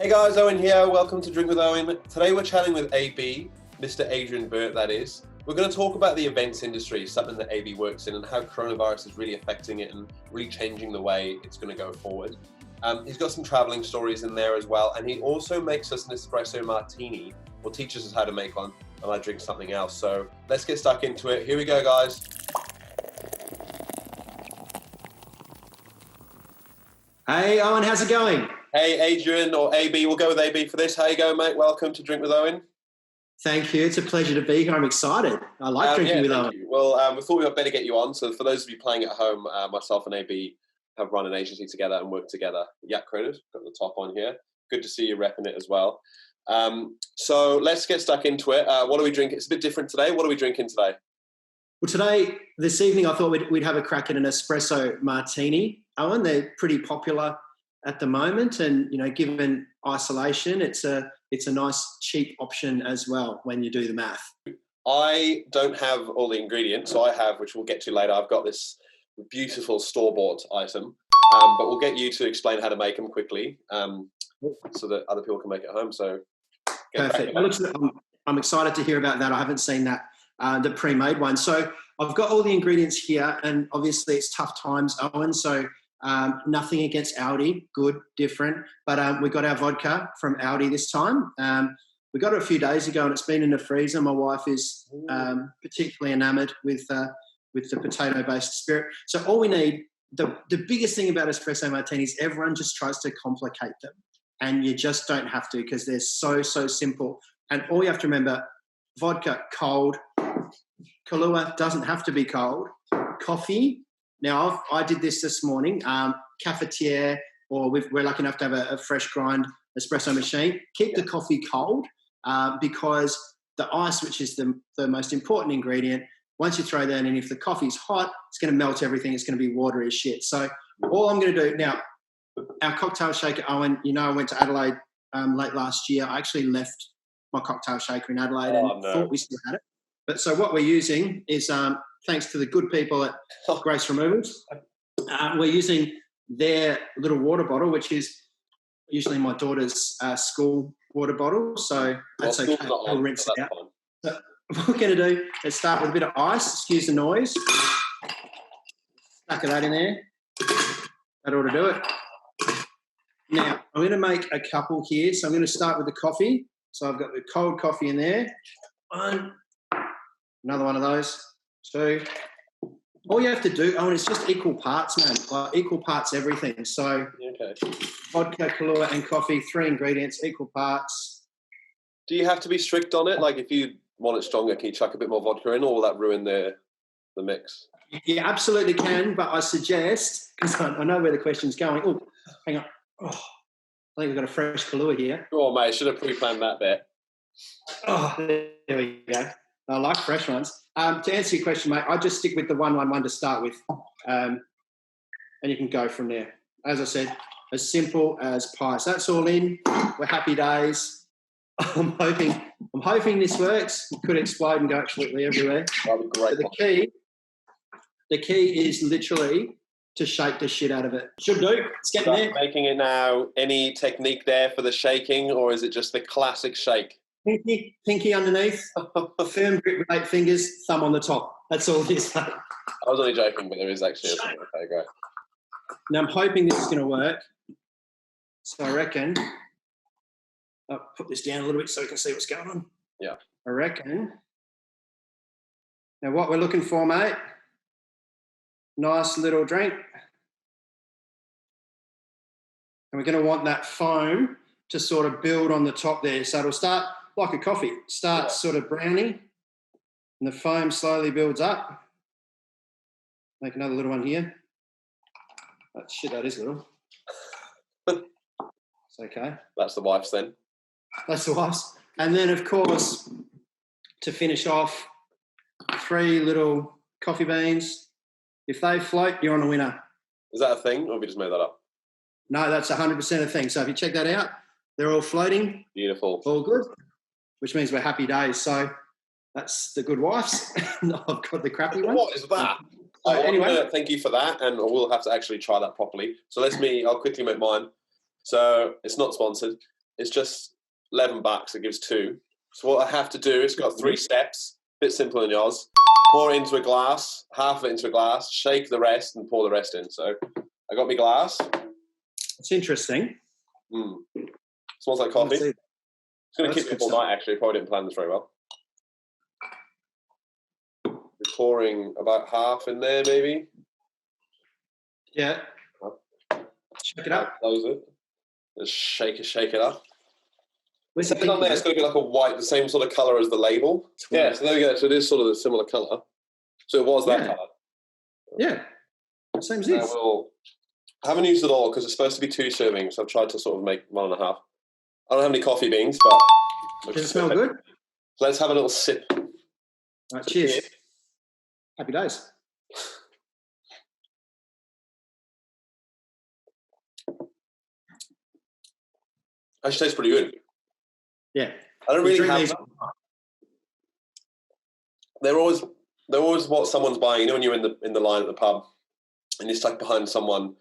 Hey guys, Owen here. Welcome to Drink with Owen. Today we're chatting with AB, Mr. Adrian Burt, that is. We're going to talk about the events industry, something that AB works in, and how coronavirus is really affecting it and really changing the way it's going to go forward. He's got some traveling stories in there as well, and he also makes us an Espresso Martini, or teaches us how to make one, and I drink something else. So let's get stuck into it. Here we go, guys. Hey Owen, how's it going? Hey Adrian, or AB, we'll go with AB for this. How you going, mate? Welcome to Drink with Owen. Thank you. It's a pleasure to be here. I'm excited. I like drinking with Owen. Well, we thought we'd better get you on. So for those of you playing at home, myself and AB have run an agency together and worked together. Yak Creative, got the top on here. Good to see you repping it as well. So let's get stuck into it. What are we drinking? It's a bit different today. What are we drinking today? Well, this evening, I thought we'd have a crack at an Espresso Martini. Owen, they're pretty popular at the moment, and given isolation, it's a nice cheap option as well when you do the math. I don't have all the ingredients, so I have, which we'll get to later. I've got this beautiful store-bought item, but we'll get you to explain how to make them quickly, so that other people can make it at home. So perfect. I'm excited to hear about that. I haven't seen that, the pre-made one. So I've got all the ingredients here, and obviously it's tough times, Owen. So nothing against Aldi, good, different. But we got our vodka from Aldi this time. We got it a few days ago, and it's been in the freezer. My wife is particularly enamoured with the potato-based spirit. So all we need, the biggest thing about espresso martinis, everyone just tries to complicate them, and you just don't have to, because they're so simple. And all you have to remember: vodka cold, Kahlua doesn't have to be cold, coffee. Now, I did this morning, cafetiere, or we're lucky enough to have a fresh grind espresso machine. Keep the coffee cold, because the ice, which is the most important ingredient, once you throw that in, if the coffee's hot, it's going to melt everything. It's going to be watery as shit. So all I'm going to do now, our cocktail shaker, Owen, I went to Adelaide late last year. I actually left my cocktail shaker in Adelaide thought we still had it. But so what we're using is, thanks to the good people at Grace Removals, we're using their little water bottle, which is usually my daughter's school water bottle. So that's okay. I'll rinse it out. So what we're going to do is start with a bit of ice. Excuse the noise. Stuck that in there. That ought to do it. Now, I'm going to make a couple here. So I'm going to start with the coffee. So I've got the cold coffee in there. One. Another one of those. Two. All you have to do, Owen, is just equal parts, man. Like equal parts everything. So vodka, Kahlua, and coffee, 3 ingredients, equal parts. Do you have to be strict on it? Like if you want it stronger, can you chuck a bit more vodka in, or will that ruin the mix? You absolutely can, but I suggest, because I know where the question's going. Oh, hang on. Oh, I think we've got a fresh Kahlua here. Oh, mate, should have pre-planned that bit. Oh, there we go. I like fresh ones. To answer your question, mate, I just stick with the 111 to start with, and you can go from there. As I said, as simple as pie. So that's all in. We're happy days. I'm hoping this works. It could explode and go absolutely everywhere. That'd be great. So the key is literally to shake the shit out of it. Should do. It's getting there. Making it now. Any technique there for the shaking, or is it just the classic shake? Pinky underneath, firm grip with 8 fingers, thumb on the top. That's all it is. I was only joking, but there is actually a thing. Okay, great. Now, I'm hoping this is going to work. So I reckon I'll put this down a little bit so you can see what's going on. Yeah. I reckon. Now, what we're looking for, mate, nice little drink. And we're going to want that foam to sort of build on the top there. So it'll start like a coffee, sort of brownie, and the foam slowly builds up. Make another little one here. Oh, shit, that is little. It's okay. That's the wife's then. That's the wife's. And then, of course, to finish off, 3 little coffee beans. If they float, you're on a winner. Is that a thing, or have we just made that up? No, that's 100% a thing. So if you check that out, they're all floating. Beautiful. All good, which means we're happy days. So that's the good wives. I've got the crappy ones. What is that? Anyway, thank you for that, and we'll have to actually try that properly. So I'll quickly make mine. So it's not sponsored. It's just $11. It gives 2. So what I have to do, it's got 3 steps, a bit simpler than yours. Pour it into a glass, half of it into a glass, shake the rest and pour the rest in. So I got my glass. It's interesting. Smells like coffee. It's going to keep me up all stuff. night, actually. Probably didn't plan this very well. We're pouring about half in there, maybe. Yeah. Shake it up. Close it. Just shake it up. Where's the Something on there, it's going to be like a white, the same sort of colour as the label. Yeah, so there we go. So it is sort of a similar colour. So it was that colour. Yeah. Same as this. I haven't used it all because it's supposed to be 2 servings. So I've tried to sort of make 1.5. I don't have any coffee beans, but... Does it smell good? Let's have a little sip. All right, cheers. Happy days. Actually tastes pretty good. Yeah. I don't really have... They're always what someone's buying. You know when you're in the line at the pub and you're stuck behind someone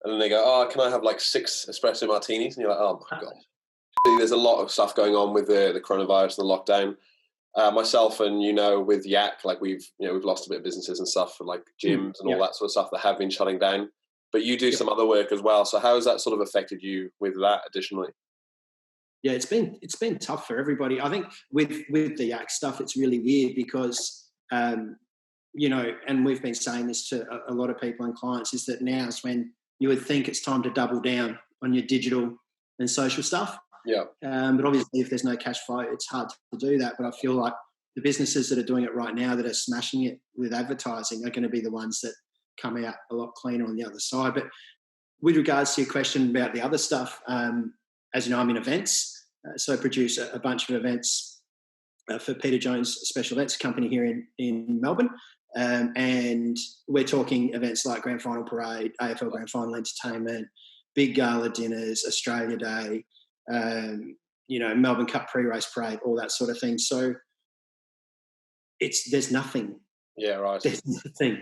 and then they go, oh, can I have like 6 espresso martinis? And you're like, oh my God. There's a lot of stuff going on with the coronavirus and the lockdown. Myself and, with Yak, like we've lost a bit of businesses and stuff for like gyms and all that sort of stuff that have been shutting down. But you do some other work as well. So how has that sort of affected you with that additionally? Yeah, it's been tough for everybody. I think with the Yak stuff, it's really weird because, and we've been saying this to a lot of people and clients, is that now is when you would think it's time to double down on your digital and social stuff. Yeah. But obviously, if there's no cash flow, it's hard to do that. But I feel like the businesses that are doing it right now, that are smashing it with advertising, are going to be the ones that come out a lot cleaner on the other side. But with regards to your question about the other stuff, as you know, I'm in events. So I produce a bunch of events for Peter Jones Special Events Company here in Melbourne. And we're talking events like Grand Final Parade, AFL Grand Final Entertainment, big gala dinners, Australia Day, Melbourne Cup pre-race parade, all that sort of thing. So there's nothing. Yeah, right. There's nothing.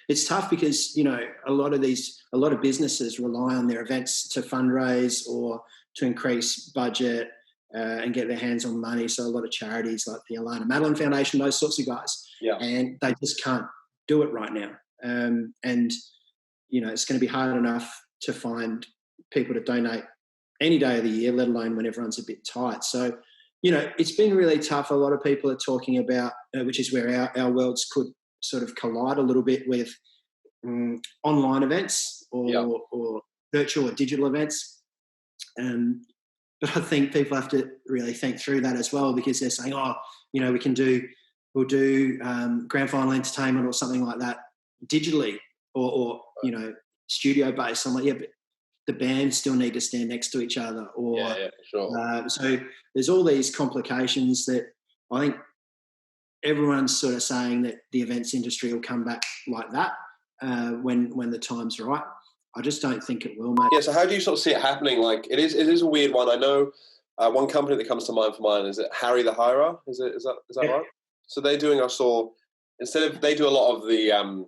It's tough because, a lot of businesses rely on their events to fundraise or to increase budget and get their hands on money. So a lot of charities like the Alana Madeline Foundation, those sorts of guys, and they just can't do it right now. It's going to be hard enough to find people to donate any day of the year, let alone when everyone's a bit tight. So, it's been really tough. A lot of people are talking about, which is where our worlds could sort of collide a little bit with online events or virtual or digital events. But I think people have to really think through that as well, because they're saying, we'll do grand final entertainment or something like that digitally or studio based. I'm like, yeah, but the bands still need to stand next to each other. Or sure. So there's all these complications that I think everyone's sort of saying that the events industry will come back like that when the time's right. I just don't think it will, mate. Yeah, so how do you sort of see it happening? Like, it is a weird one. I know one company that comes to mind for mine is it Harry the Hirer? Is that right? So they're doing, I saw, they do a lot of the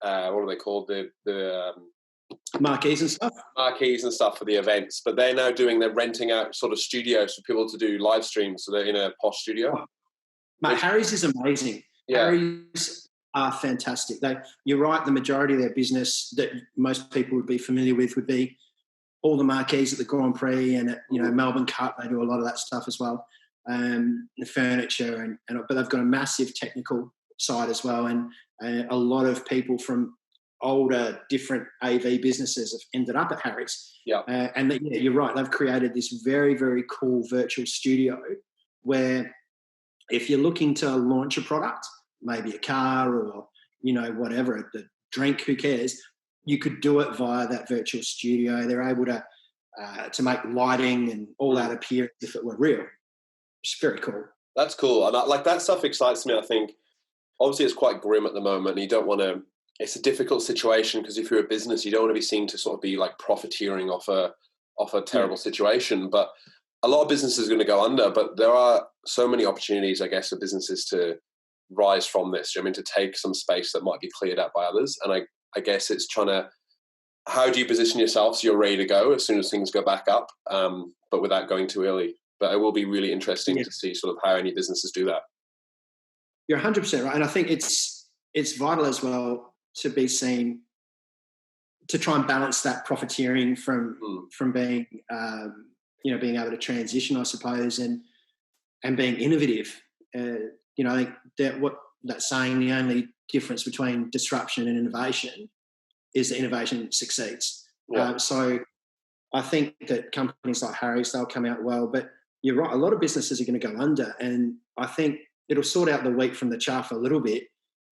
what are they called? The marquees and stuff. Marquees and stuff for the events, but they're renting out sort of studios for people to do live streams. So they're in a posh studio. Oh. Mate, Harry's is amazing. Yeah. Harry's are fantastic. You're right, the majority of their business that most people would be familiar with would be all the marquees at the Grand Prix and at Melbourne Cup. They do a lot of that stuff as well, the furniture but they've got a massive technical side as well, and a lot of people from older different AV businesses have ended up at Harry's. Yeah, you're right. They've created this very, very cool virtual studio where, if you're looking to launch a product, maybe a car or, whatever, the drink, who cares, you could do it via that virtual studio. They're able to make lighting and all that appear as if it were real. It's very cool. That's cool. And that stuff excites me, I think. Obviously, it's quite grim at the moment and you don't want to... It's a difficult situation because if you're a business, you don't want to be seen to sort of be like profiteering off a terrible situation. But a lot of businesses are going to go under, but there are so many opportunities, I guess, for businesses to rise from this. To take some space that might be cleared out by others. And I guess it's trying to how do you position yourself so you're ready to go as soon as things go back up, but without going too early? But it will be really interesting to see sort of how any businesses do that. You're 100% right. And I think it's vital as well to be seen, to try and balance that profiteering from being, being able to transition, I suppose, and being innovative. I think that saying, the only difference between disruption and innovation is that innovation succeeds. Yeah. So I think that companies like Harry's, they'll come out well, but you're right, a lot of businesses are going to go under, and I think it'll sort out the wheat from the chaff a little bit.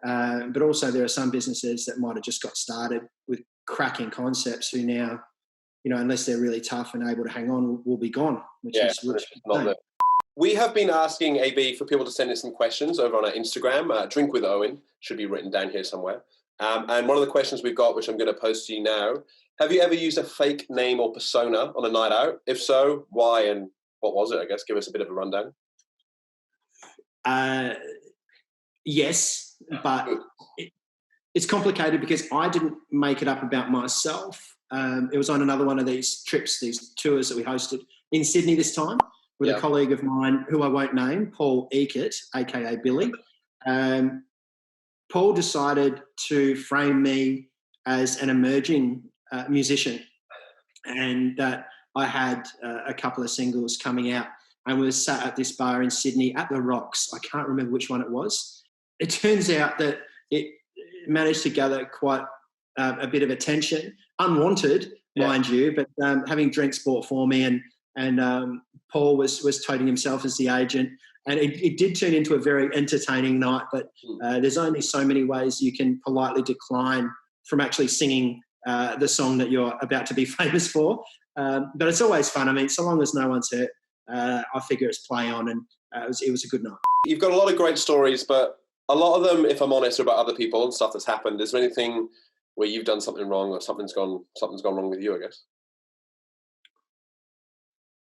But also there are some businesses that might have just got started with cracking concepts who now, unless they're really tough and able to hang on, will be gone, which is not it. We have been asking AB for people to send in some questions over on our Instagram. Drink with Owen should be written down here somewhere. And one of the questions we've got, which I'm going to post to you now, have you ever used a fake name or persona on a night out? If so, why and what was it? I guess give us a bit of a rundown. Yes, but it's complicated because I didn't make it up about myself. It was on another one of these trips, these tours that we hosted in Sydney this time with a colleague of mine who I won't name, Paul Eckert, aka Billy. Paul decided to frame me as an emerging musician, and that I had a couple of singles coming out, and we were sat at this bar in Sydney at the Rocks. I can't remember which one it was. It turns out that it managed to gather quite a bit of attention, unwanted, mind you, but having drinks bought for me, and Paul was toting himself as the agent. And it did turn into a very entertaining night, but there's only so many ways you can politely decline from actually singing the song that you're about to be famous for. But it's always fun. I mean, so long as no one's hurt, I figure it's play on, and it was a good night. You've got a lot of great stories, but a lot of them, if I'm honest, are about other people and stuff that's happened. Is there anything where you've done something wrong or something's gone wrong with you, I guess?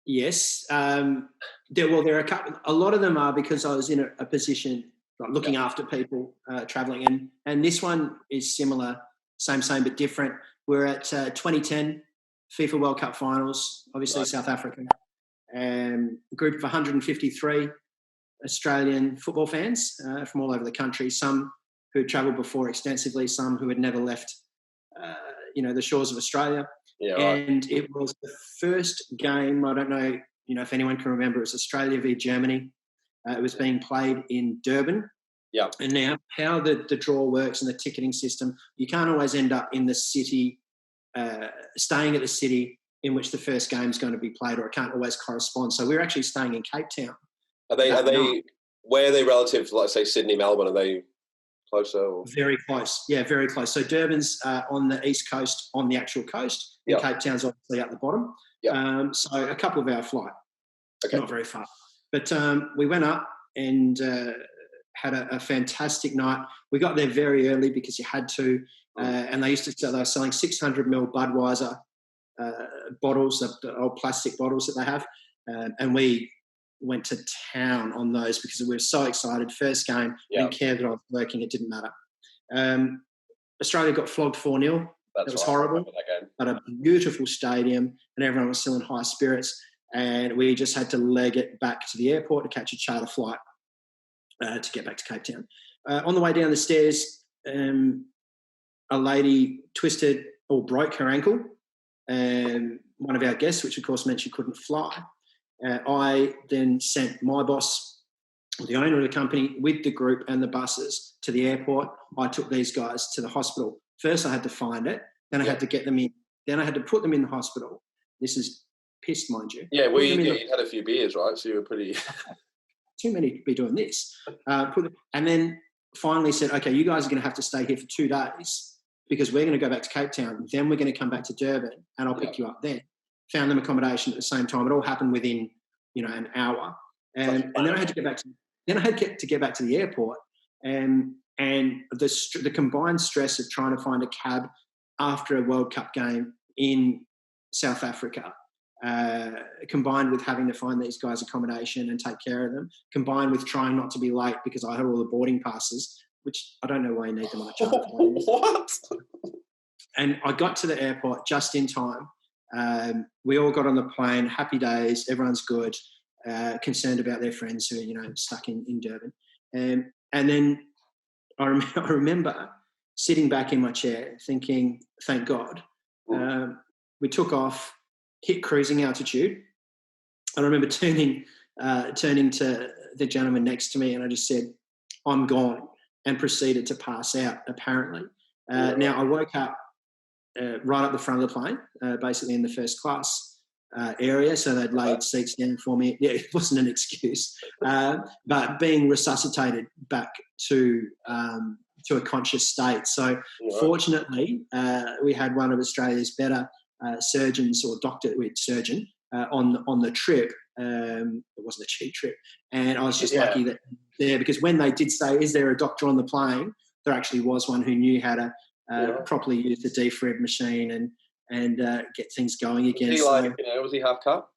Yes. There are a lot of them are because I was in a position like looking after people traveling, and this one is similar, same but different. We're at 2010 FIFA World Cup finals, obviously South Africa, a group of 153 Australian football fans from all over the country, some who had travelled before extensively, some who had never left the shores of Australia. And it was the first game, I don't know, if anyone can remember, it was Australia v Germany. It was being played in Durban. Yeah. And now how the draw works and the ticketing system, you can't always end up in the city, staying at the city in which the first game is going to be played, or it can't always correspond. So we're actually staying in Cape Town. Where are they relative to, let's say, Sydney, Melbourne? Are they closer? Or? Very close. Yeah, very close. So Durban's on the east coast, on the actual coast, and Cape Town's obviously at the bottom. So a couple of hour flight. Okay. Not very far. But we went up and had a fantastic night. We got there very early because you had to, and they were selling 600ml Budweiser bottles, the old plastic bottles that they have, and we went to town on those because we were so excited. First game, didn't care that I was working, it didn't matter. Australia got flogged 4-0. It was horrible, but a beautiful stadium, and everyone was still in high spirits, and we just had to leg it back to the airport to catch a charter flight to get back to Cape Town. On the way down the stairs, a lady twisted or broke her ankle, and one of our guests, which of course meant she couldn't fly. I then sent my boss, the owner of the company, with the group and the buses to the airport. I took these guys to the hospital. First I had to find it, then I had to get them in, then I had to put them in the hospital. This is pissed, mind you. Yeah, you had a few beers, right? So you were pretty... Too many to be doing this. And then finally said, okay, you guys are going to have to stay here for 2 days because we're going to go back to Cape Town. Then we're going to come back to Durban and I'll pick you up then. Found them accommodation at the same time. It all happened within, an hour. And then I had to get back to the airport. And the combined stress of trying to find a cab after a World Cup game in South Africa, combined with having to find these guys accommodation and take care of them, combined with trying not to be late because I had all the boarding passes, which I don't know why you need them on a charter flight. What? And I got to the airport just in time. We all got on the plane, happy days, everyone's good, concerned about their friends who are, stuck in Durban. And then I remember sitting back in my chair thinking, thank God. We took off, hit cruising altitude. I remember turning to the gentleman next to me and I just said, I'm gone, and proceeded to pass out, apparently. Now, I woke up right up the front of the plane, basically in the first class area, so they'd laid seats down for me. Yeah, it wasn't an excuse. But being resuscitated back to a conscious state. So fortunately, we had one of Australia's better surgeons or surgeon on the trip. It wasn't a cheap trip. And I was just lucky that there, because when they did say, is there a doctor on the plane? There actually was one who knew how to properly use the defib machine and get things going again. Was he was he half cut?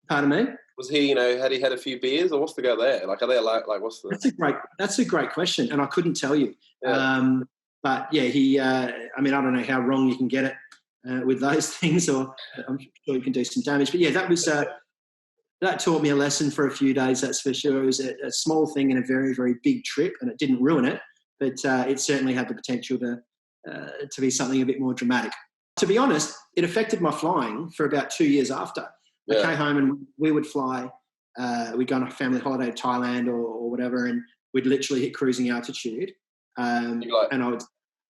Pardon me? Was he, had he had a few beers, or what's the go there? Like, are they like what's the? That's a great question, and I couldn't tell you. Yeah. But yeah, he. I don't know how wrong you can get it with those things, or I'm sure you can do some damage. But yeah, that was. That taught me a lesson for a few days, that's for sure. It was a small thing in a very, very big trip, and it didn't ruin it, but it certainly had the potential to be something a bit more dramatic. To be honest, it affected my flying for about 2 years after. I came home and we would fly. We'd go on a family holiday to Thailand or whatever, and we'd literally hit cruising altitude, and I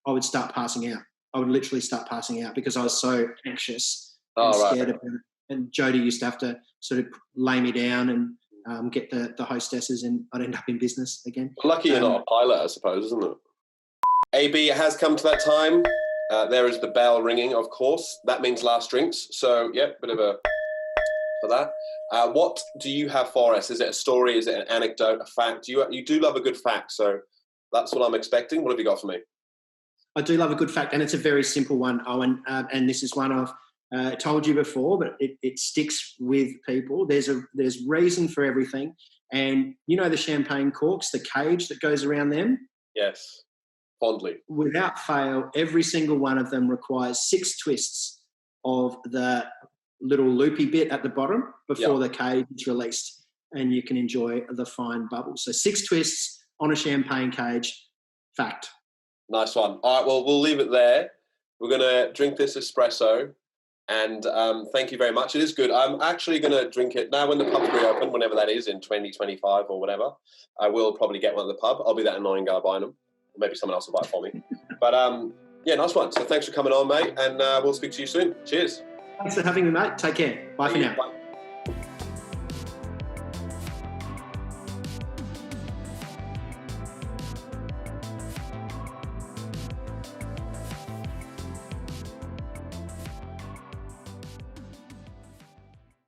would start passing out. I would literally start passing out because I was so anxious and scared of it. And Jody used to have to sort of lay me down and get the hostesses, and I'd end up in business again. Lucky you're not a pilot, I suppose, isn't it? AB, it has come to that time. There is the bell ringing, of course. That means last drinks. So, bit of a for that. What do you have for us? Is it a story? Is it an anecdote, a fact? You do love a good fact, so that's what I'm expecting. What have you got for me? I do love a good fact, and it's a very simple one, Owen, and this is one I've told you before, but it sticks with people. There's reason for everything. And the champagne corks, the cage that goes around them? Yes, fondly. Without fail, every single one of them requires 6 twists of the little loopy bit at the bottom before the cage is released, and you can enjoy the fine bubbles. So 6 twists on a champagne cage, fact. Nice one. All right, well, we'll leave it there. We're going to drink this espresso. And thank you very much. It is good. I'm actually going to drink it now when the pubs reopen, whenever that is, in 2025 or whatever. I will probably get one at the pub. I'll be that annoying guy buying them. Or maybe someone else will buy it for me. But nice one. So thanks for coming on, mate. And we'll speak to you soon. Cheers. Thanks for having me, mate. Take care. Bye for now. Bye.